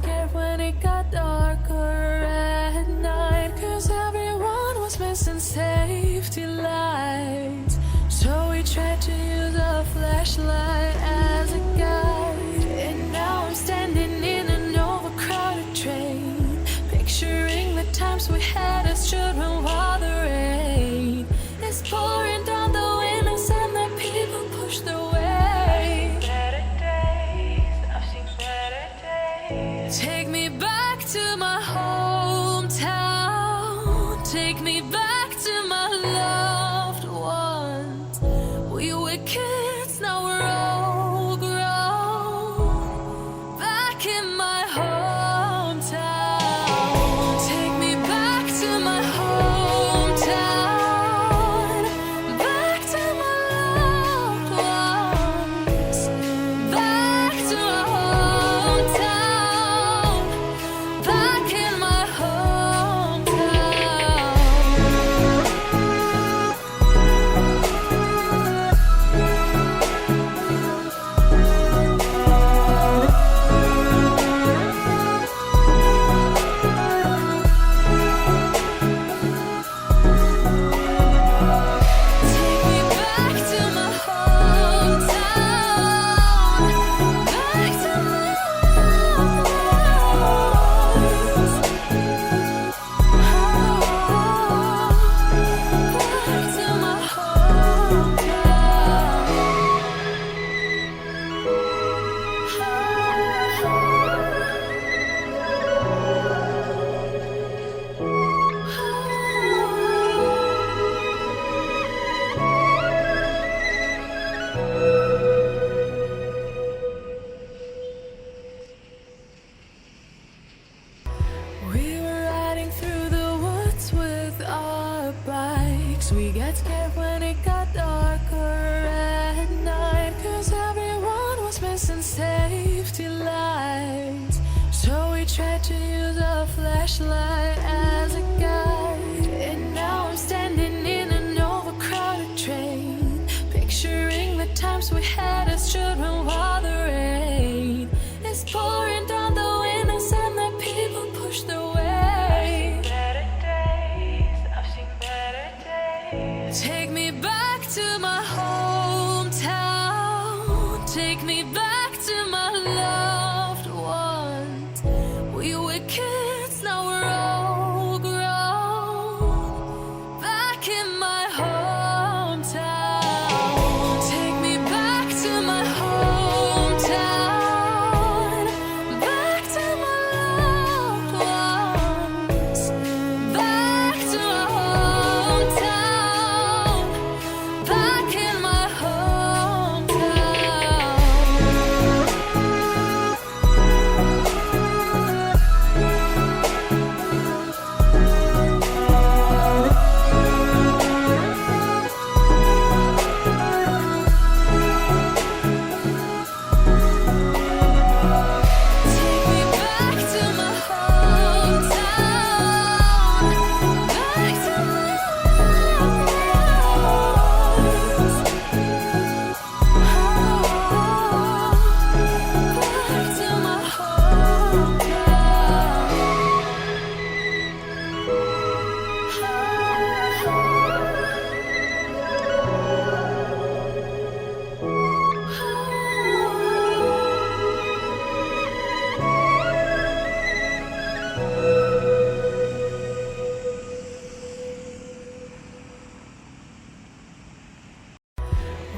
scared when it got darker at night, 'cause everyone was missing safety lights. So we tried to use a flashlight as a guide. And now I'm standing in an overcrowded train, picturing the times we had as children while the rain is pouring down the windows and the people push their way. Better days, I've seen better days. Take me back to my hometown. Take me back to my loved ones. We were kids, now we're all grown. Back in my hometown. Take me back to my hometown. Back to my loved ones. Back to my hometown. Back in my hometown. Take me back to my hometown. Back to my loved ones. Back to my We were riding through the woods with our bikes. We got scared when it got darker at night, 'cause everyone was missing safety lights. So we tried to use a flashlight as a guide. And now I'm standing in an overcrowded train, picturing the times we had as children while the rain is pouring down the windows and the people push their way. Better days, I've seen better days. Take me back to my hometown. Take me back to my loved ones. We were kids, now we're all grown. Back in my hometown. Take me back to my hometown. Back to my loved ones. Back to my hometown. Back in my hometown. Take me back to my hometown. Back to my loved ones. Back to my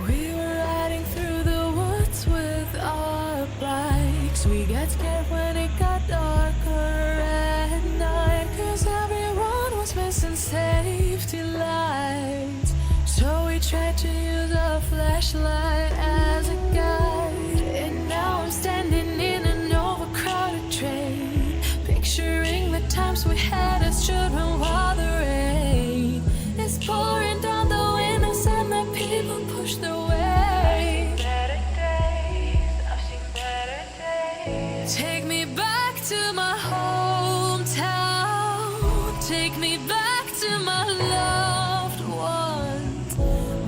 We were riding through the woods with our bikes. We got scared when it got darker at night, 'cause everyone was missing safety lights. So we tried to use a flashlight as a guide. And now I'm standing in an overcrowded train, picturing the times we had as children while the rain is pouring down the windows and the people push their way. Better days, I've seen better days. Take me back to my hometown. Take me back to my loved ones.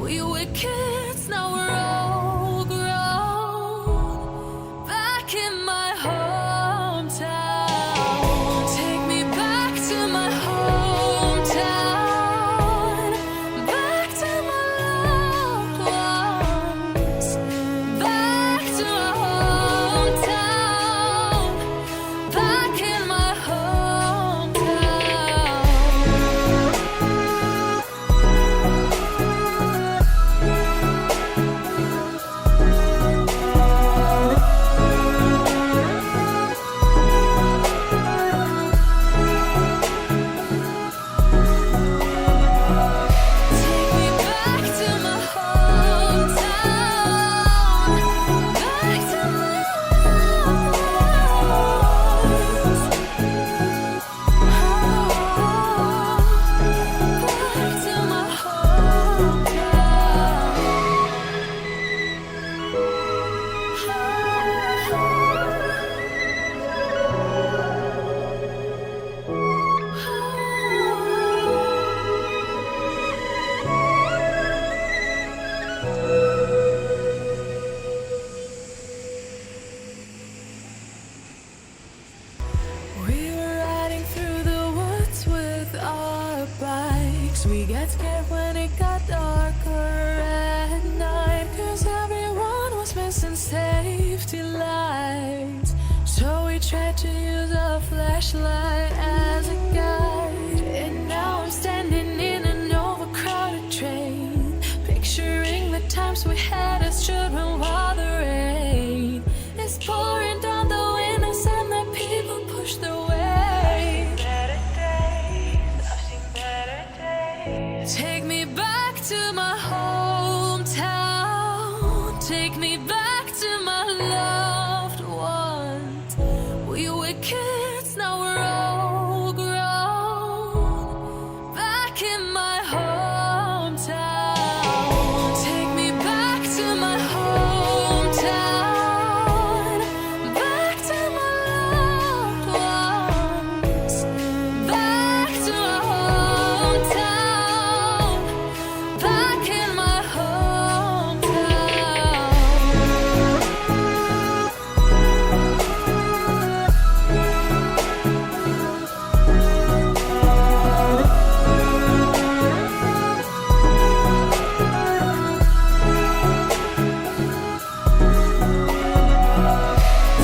We were kids, now we're all grown. Back in my hometown. bikes. We get scared when it got darker at night, 'cause everyone was missing safety lights. So we tried to use a flashlight as a guide. And now I'm standing in an overcrowded train, picturing the times we had as children while the rain is pouring down the windows and the people push their way. Take me back to my hometown. Take me back to my loved ones. We were kids, now we're all grown. Back in my hometown. Take me back to my hometown. Back to my loved ones. Back to my hometown. Back in my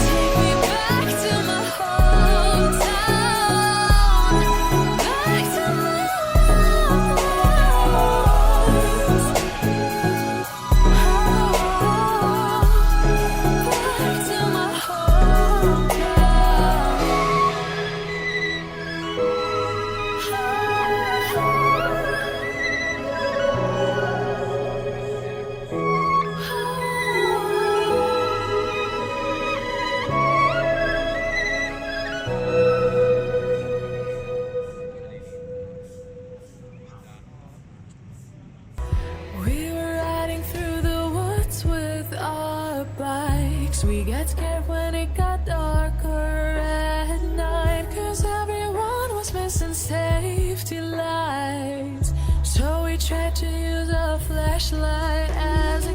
Take me back to my hometown. Back to my loved ones. Back to my We were riding through the woods with our bikes. We get scared when it got darker at night, 'cause everyone was missing safety lights. So we tried to use a flashlight as a